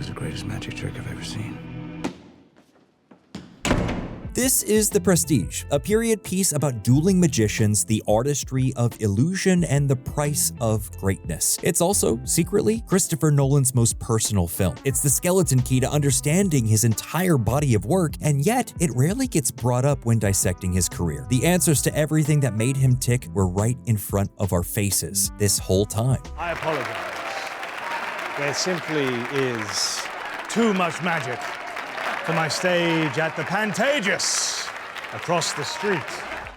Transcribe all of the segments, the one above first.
was the greatest magic trick I've ever seen. This is The Prestige, a period piece about dueling magicians, the artistry of illusion, and the price of greatness. It's also, secretly, Christopher Nolan's most personal film. It's the skeleton key to understanding his entire body of work, and yet it rarely gets brought up when dissecting his career. The answers to everything that made him tick were right in front of our faces this whole time. I apologize. There simply is too much magic for my stage at the Pantages across the street.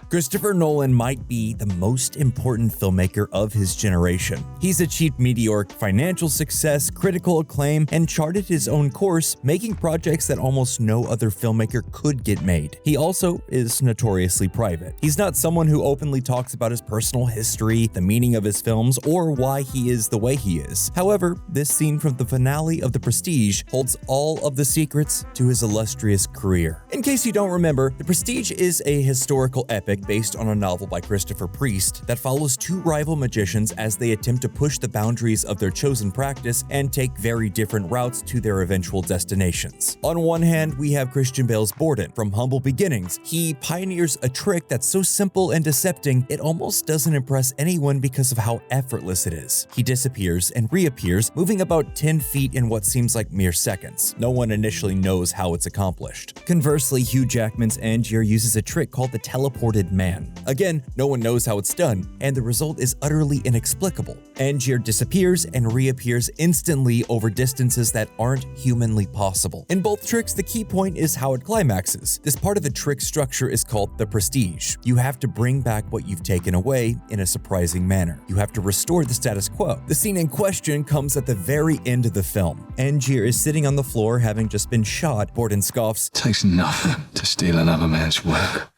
Christopher Nolan might be the most important filmmaker of his generation. He's achieved meteoric financial success, critical acclaim, and charted his own course, making projects that almost no other filmmaker could get made. He also is notoriously private. He's not someone who openly talks about his personal history, the meaning of his films, or why he is the way he is. However, this scene from the finale of The Prestige holds all of the secrets to his illustrious career. In case you don't remember, The Prestige is a historical epic based on a novel by Christopher Priest that follows two rival magicians as they attempt to push the boundaries of their chosen practice and take very different routes to their eventual destinations. On one hand, we have Christian Bale's Borden. From humble beginnings, he pioneers a trick that's so simple and deceptive, it almost doesn't impress anyone because of how effortless it is. He disappears and reappears, moving about 10 feet in what seems like mere seconds. No one initially knows how it's accomplished. Conversely, Hugh Jackman's Angier uses a trick called the teleported man. Again, no one knows how it's done, and the result is utterly inexplicable. Angier disappears and reappears instantly over distances that aren't humanly possible. In both tricks, the key point is how it climaxes. This part of the trick structure is called the prestige. You have to bring back what you've taken away in a surprising manner. You have to restore the status quo. The scene in question comes at the very end of the film. Angier is sitting on the floor having just been shot. Borden scoffs, It takes nothing to steal another man's work.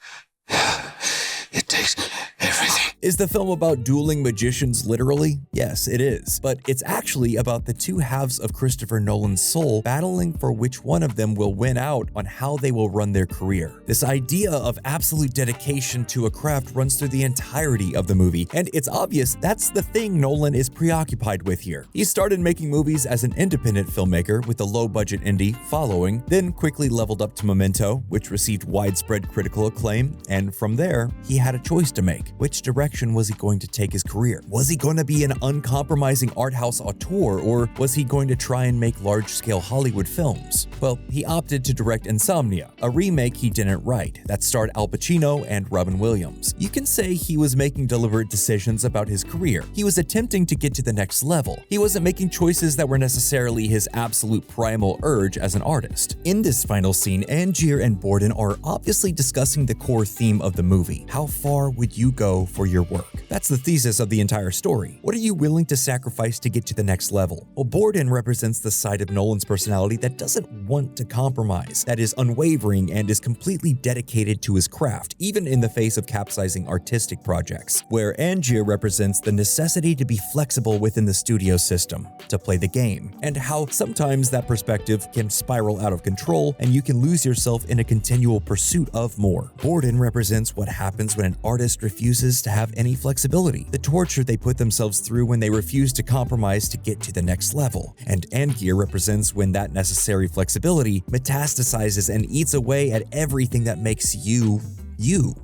It takes everything. Is the film about dueling magicians literally? Yes, it is. But it's actually about the two halves of Christopher Nolan's soul battling for which one of them will win out on how they will run their career. This idea of absolute dedication to a craft runs through the entirety of the movie, and it's obvious that's the thing Nolan is preoccupied with here. He started making movies as an independent filmmaker with a low-budget indie Following, then quickly leveled up to Memento, which received widespread critical acclaim, and from there, he had a choice to make. Which direction was he going to take his career? Was he going to be an uncompromising art house auteur, or was he going to try and make large-scale Hollywood films? Well, he opted to direct Insomnia, a remake he didn't write, that starred Al Pacino and Robin Williams. You can say he was making deliberate decisions about his career. He was attempting to get to the next level. He wasn't making choices that were necessarily his absolute primal urge as an artist. In this final scene, Angier and Borden are obviously discussing the core theme of the movie. How far would you go for your work? That's the thesis of the entire story. What are you willing to sacrifice to get to the next level? Well, Borden represents the side of Nolan's personality that doesn't want to compromise, that is unwavering and is completely dedicated to his craft, even in the face of capsizing artistic projects, where Angier represents the necessity to be flexible within the studio system, to play the game, and how sometimes that perspective can spiral out of control and you can lose yourself in a continual pursuit of more. Borden represents what happens when an artist refuses to have any flexibility, the torture they put themselves through when they refuse to compromise to get to the next level. And Angier represents when that necessary flexibility metastasizes and eats away at everything that makes you.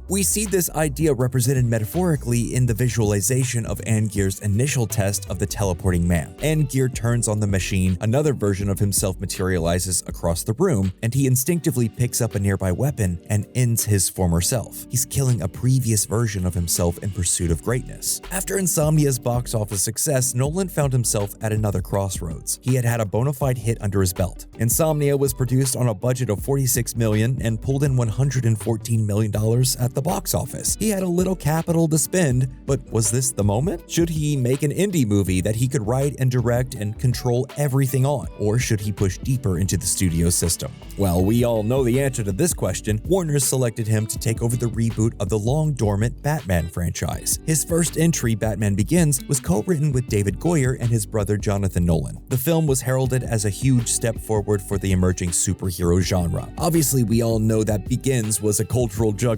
We see this idea represented metaphorically in the visualization of Angier's initial test of the teleporting man. Angier turns on the machine, another version of himself materializes across the room, and he instinctively picks up a nearby weapon and ends his former self. He's killing a previous version of himself in pursuit of greatness. After Insomnia's box office success, Nolan found himself at another crossroads. He had a bona fide hit under his belt. Insomnia was produced on a budget of $46 million and pulled in $114 million at the box office. He had a little capital to spend, but was this the moment? Should he make an indie movie that he could write and direct and control everything on? Or should he push deeper into the studio system? Well, we all know the answer to this question. Warner selected him to take over the reboot of the long-dormant Batman franchise. His first entry, Batman Begins, was co-written with David Goyer and his brother Jonathan Nolan. The film was heralded as a huge step forward for the emerging superhero genre. Obviously, we all know that Begins was a cultural juggernaut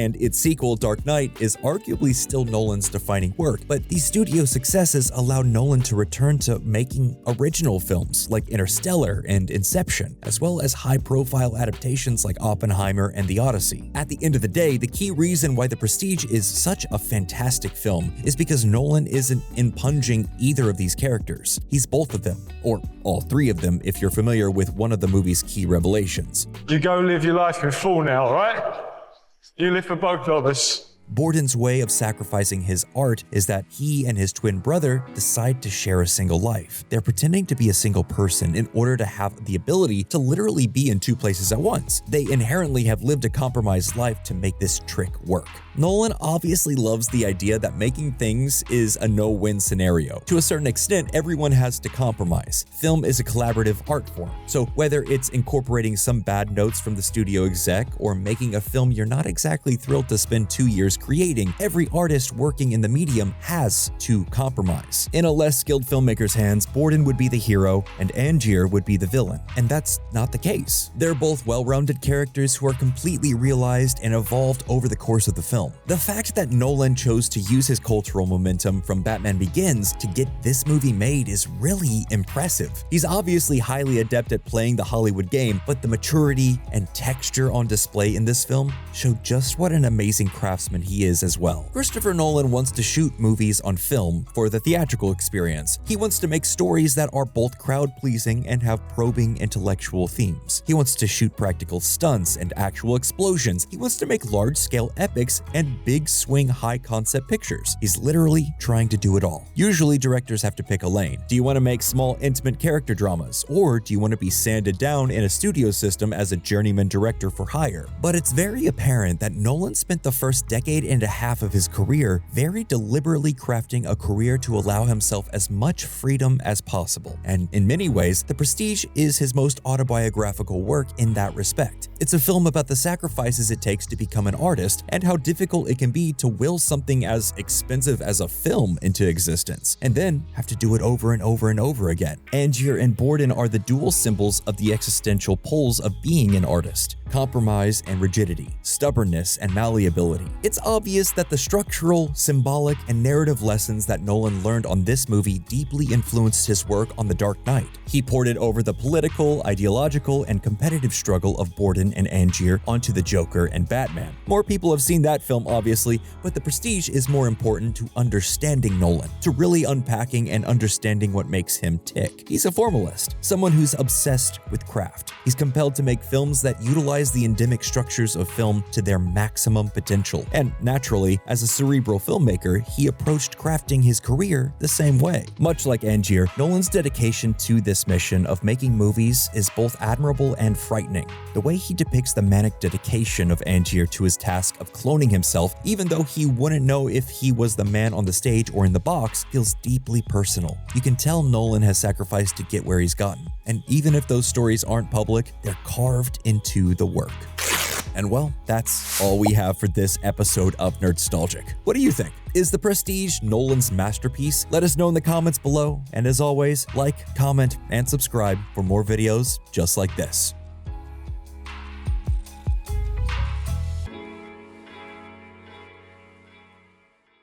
and its sequel, Dark Knight, is arguably still Nolan's defining work, but these studio successes allowed Nolan to return to making original films like Interstellar and Inception, as well as high-profile adaptations like Oppenheimer and The Odyssey. At the end of the day, the key reason why The Prestige is such a fantastic film is because Nolan isn't impugning either of these characters. He's both of them, or all three of them if you're familiar with one of the movie's key revelations. You go live your life in full now, all right? You live for both of us. Borden's way of sacrificing his art is that he and his twin brother decide to share a single life. They're pretending to be a single person in order to have the ability to literally be in two places at once. They inherently have lived a compromised life to make this trick work. Nolan obviously loves the idea that making things is a no-win scenario. To a certain extent, everyone has to compromise. Film is a collaborative art form, so whether it's incorporating some bad notes from the studio exec or making a film you're not exactly thrilled to spend 2 years creating, every artist working in the medium has to compromise. In a less skilled filmmaker's hands, Borden would be the hero and Angier would be the villain, and that's not the case. They're both well-rounded characters who are completely realized and evolved over the course of the film. The fact that Nolan chose to use his cultural momentum from Batman Begins to get this movie made is really impressive. He's obviously highly adept at playing the Hollywood game, but the maturity and texture on display in this film show just what an amazing craftsman he is as well. Christopher Nolan wants to shoot movies on film for the theatrical experience. He wants to make stories that are both crowd-pleasing and have probing intellectual themes. He wants to shoot practical stunts and actual explosions. He wants to make large-scale epics and big swing high-concept pictures. He's literally trying to do it all. Usually, directors have to pick a lane. Do you want to make small, intimate character dramas, or do you want to be sanded down in a studio system as a journeyman director for hire? But it's very apparent that Nolan spent the first decade and a half of his career very deliberately crafting a career to allow himself as much freedom as possible. And in many ways, The Prestige is his most autobiographical work in that respect. It's a film about the sacrifices it takes to become an artist and how difficult it can be to will something as expensive as a film into existence, and then have to do it over and over and over again. Angier and Borden are the dual symbols of the existential poles of being an artist: compromise and rigidity, stubbornness and malleability. It's obvious that the structural, symbolic, and narrative lessons that Nolan learned on this movie deeply influenced his work on The Dark Knight. He ported over the political, ideological, and competitive struggle of Borden and Angier onto the Joker and Batman. More people have seen that film, obviously, but The Prestige is more important to understanding Nolan, to really unpacking and understanding what makes him tick. He's a formalist, someone who's obsessed with craft. He's compelled to make films that utilize the endemic structures of film to their maximum potential. And naturally, as a cerebral filmmaker, he approached crafting his career the same way. Much like Angier, Nolan's dedication to this mission of making movies is both admirable and frightening. The way he depicts the manic dedication of Angier to his task of cloning himself, even though he wouldn't know if he was the man on the stage or in the box, feels deeply personal. You can tell Nolan has sacrificed to get where he's gotten. And even if those stories aren't public, they're carved into the work. And well, that's all we have for this episode of Nerdstalgic. What do you think? Is The Prestige Nolan's masterpiece? Let us know in the comments below. And as always, like, comment, and subscribe for more videos just like this.